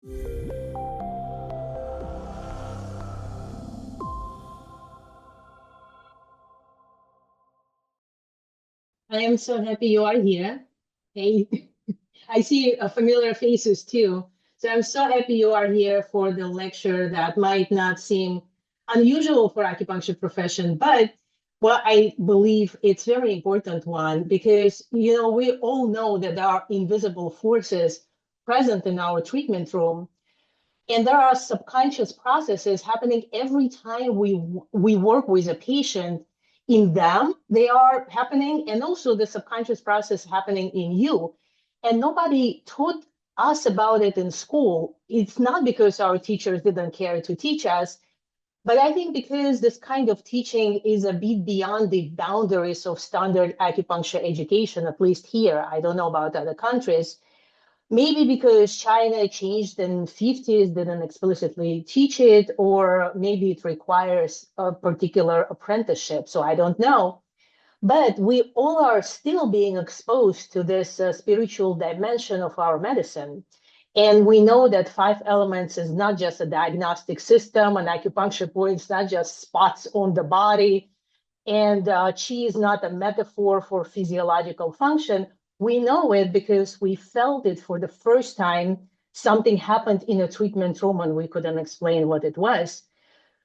I am so happy you are here. Hey, I see familiar faces too. So I'm so happy you are here for the lecture that might not seem unusual for acupuncture profession, but well, I believe it's very important one because we all know that there are invisible forces present in our treatment room, and there are subconscious processes happening every time we work with a patient. In them they are happening, and also the subconscious process happening in you, and nobody taught us about it in school. It's not because our teachers didn't care to teach us, but I think because this kind of teaching is a bit beyond the boundaries of standard acupuncture education, at least here. I don't know about other countries. Maybe because China changed in 50s, didn't explicitly teach it, or maybe it requires a particular apprenticeship. So I don't know. But we all are still being exposed to this spiritual dimension of our medicine. And we know that five elements is not just a diagnostic system, an acupuncture points, not just spots on the body, and chi is not a metaphor for physiological function. We know it because we felt it for the first time. Something happened in a treatment room and we couldn't explain what it was.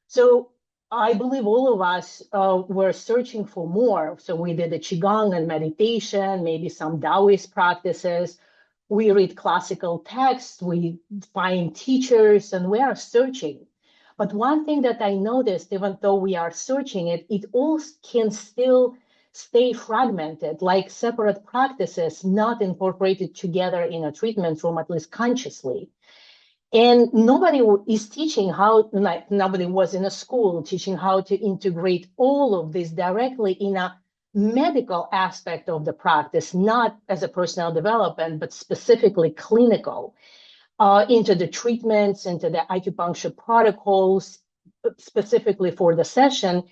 So I believe all of us were searching for more. So we did the Qigong and meditation, maybe some Taoist practices. We read classical texts, we find teachers, and we are searching. But one thing that I noticed, even though we are searching it, it all can still stay fragmented, like separate practices, not incorporated together in a treatment room, at least consciously. And nobody is teaching how, like nobody was in a school teaching how to integrate all of this directly in a medical aspect of the practice, not as a personal development, but specifically clinical, into the treatments, into the acupuncture protocols, specifically for the session.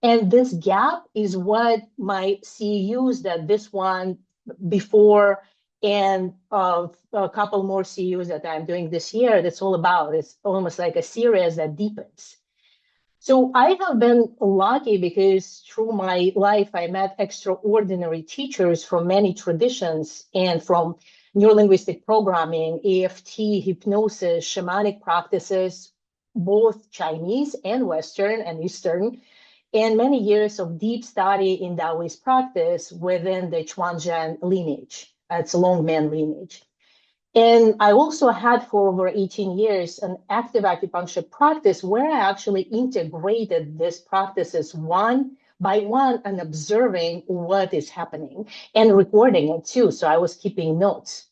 And this gap is what my CEUs, that this one before and a couple more CEUs that I'm doing this year, that's all about. It's almost like a series that deepens. So I have been lucky because through my life, I met extraordinary teachers from many traditions and from neuro-linguistic programming, EFT, hypnosis, shamanic practices, both Chinese and Western and Eastern, and many years of deep study in Taoist practice within the Chuanzhan lineage. It's a Longman lineage. And I also had for over 18 years an active acupuncture practice where I actually integrated these practices one by one and observing what is happening and recording it too. So I was keeping notes.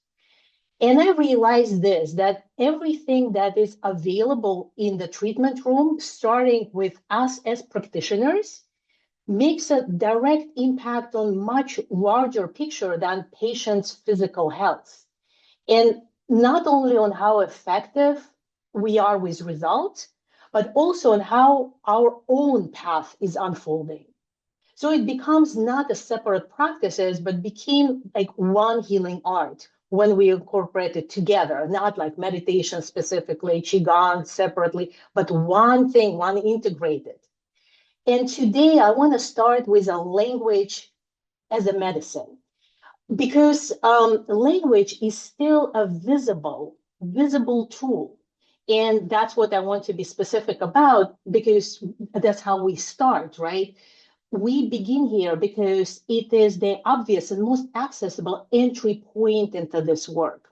And I realized this, that everything that is available in the treatment room, starting with us as practitioners, makes a direct impact on much larger picture than patients' physical health. And not only on how effective we are with results, but also on how our own path is unfolding. So it becomes not a separate practices, but became like one healing art when we incorporate it together, not like meditation specifically, Qigong separately, but one thing, one integrated. And today I want to start with a language as a medicine, because language is still a visible tool. And that's what I want to be specific about, because that's how we start, right? We begin here because it is the obvious and most accessible entry point into this work.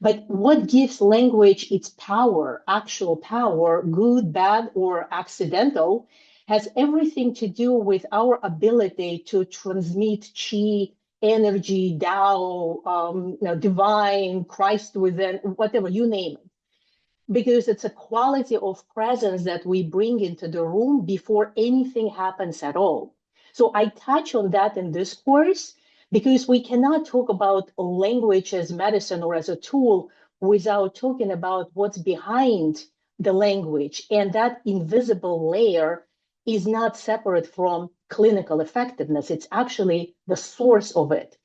But what gives language its power, actual power, good, bad, or accidental, has everything to do with our ability to transmit chi, energy, Tao, divine, Christ within, whatever you name it. Because it's a quality of presence that we bring into the room before anything happens at all. So I touch on that in this course because we cannot talk about language as medicine or as a tool without talking about what's behind the language. And that invisible layer is not separate from clinical effectiveness. It's actually the source of it.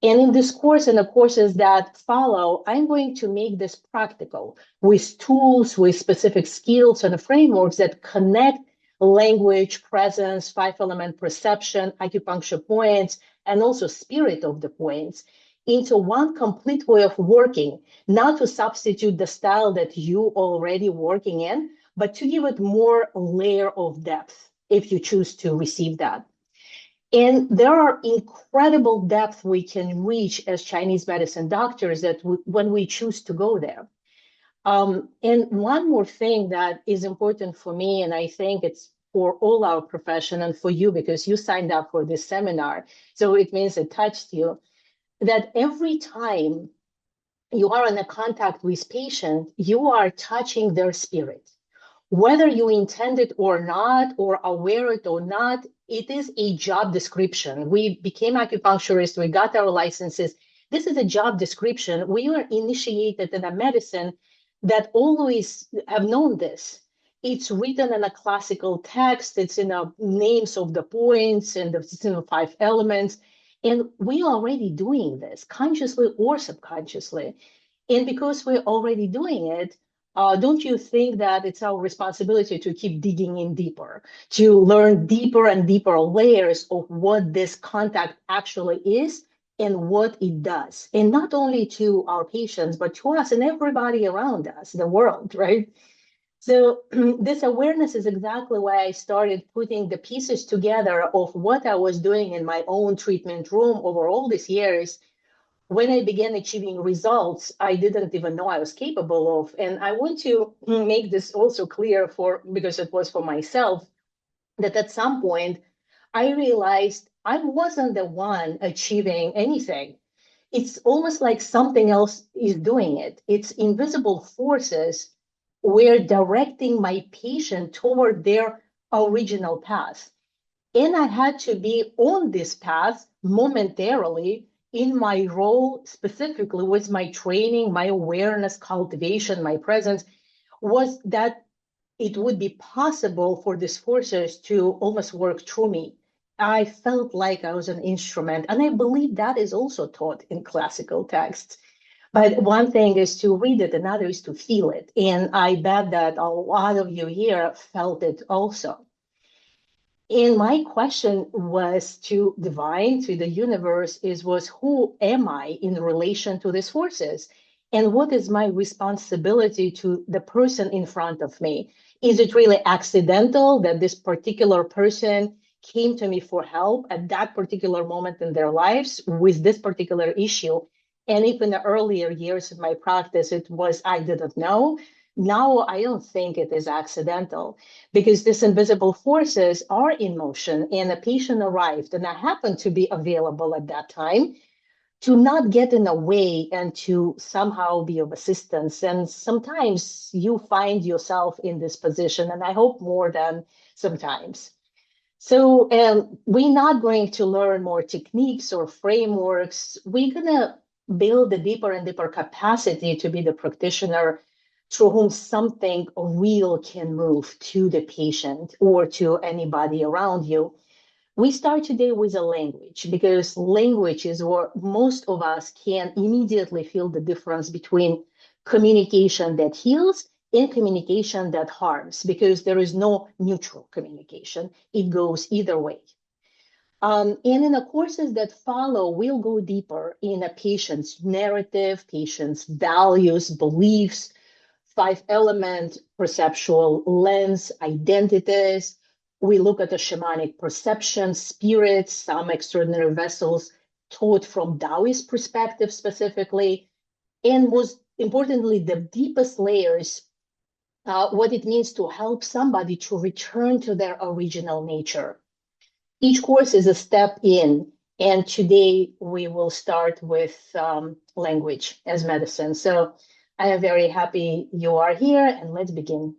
And in this course and the courses that follow, I'm going to make this practical with tools, with specific skills and frameworks that connect language, presence, five-element perception, acupuncture points, and also spirit of the points into one complete way of working, not to substitute the style that you already working in, but to give it more layer of depth if you choose to receive that. And there are incredible depth we can reach as Chinese medicine doctors that when we choose to go there. And one more thing that is important for me, and I think it's for all our profession and for you because you signed up for this seminar, so it means it touched you, that every time you are in a contact with patient, you are touching their spirit. Whether you intend it or not, or aware it or not, it is a job description. We became acupuncturists, we got our licenses. This is a job description. We were initiated in a medicine that always have known this. It's written in a classical text, it's in the names of the points and it's in the five elements. And we're already doing this consciously or subconsciously. And because we're already doing it, don't you think that it's our responsibility to keep digging in deeper, to learn deeper and deeper layers of what this contact actually is and what it does? And not only to our patients, but to us and everybody around us, the world, right? So this awareness is exactly why I started putting the pieces together of what I was doing in my own treatment room over all these years. When I began achieving results I didn't even know I was capable of. And I want to make this also clear because it was for myself, that at some point I realized I wasn't the one achieving anything. It's almost like something else is doing it. It's invisible forces were directing my patient toward their original path. And I had to be on this path momentarily in my role, specifically with my training, my awareness, cultivation, my presence, was that it would be possible for these forces to almost work through me. I felt like I was an instrument. And I believe that is also taught in classical texts. But one thing is to read it, another is to feel it. And I bet that a lot of you here felt it also. And my question was to divine, to the universe, was who am I in relation to these forces? And what is my responsibility to the person in front of me? Is it really accidental that this particular person came to me for help at that particular moment in their lives with this particular issue? And if in the earlier years of my practice, it was, I didn't know. Now I don't think it is accidental, because these invisible forces are in motion and a patient arrived and I happened to be available at that time to not get in the way and to somehow be of assistance. And sometimes you find yourself in this position, and I hope more than sometimes. So we're not going to learn more techniques or frameworks. We're going to build a deeper and deeper capacity to be the practitioner through whom something real can move to the patient or to anybody around you. We start today with a language, because language is where most of us can immediately feel the difference between communication that heals and communication that harms, because there is no neutral communication. It goes either way. And in the courses that follow, we'll go deeper in a patient's narrative, patient's values, beliefs, five-element perceptual lens, identities. We look at the shamanic perception, spirits, some extraordinary vessels taught from Taoist perspective specifically, and most importantly, the deepest layers, what it means to help somebody to return to their original nature. Each course is a step in, and today we will start with language as medicine. So I am very happy you are here, and let's begin.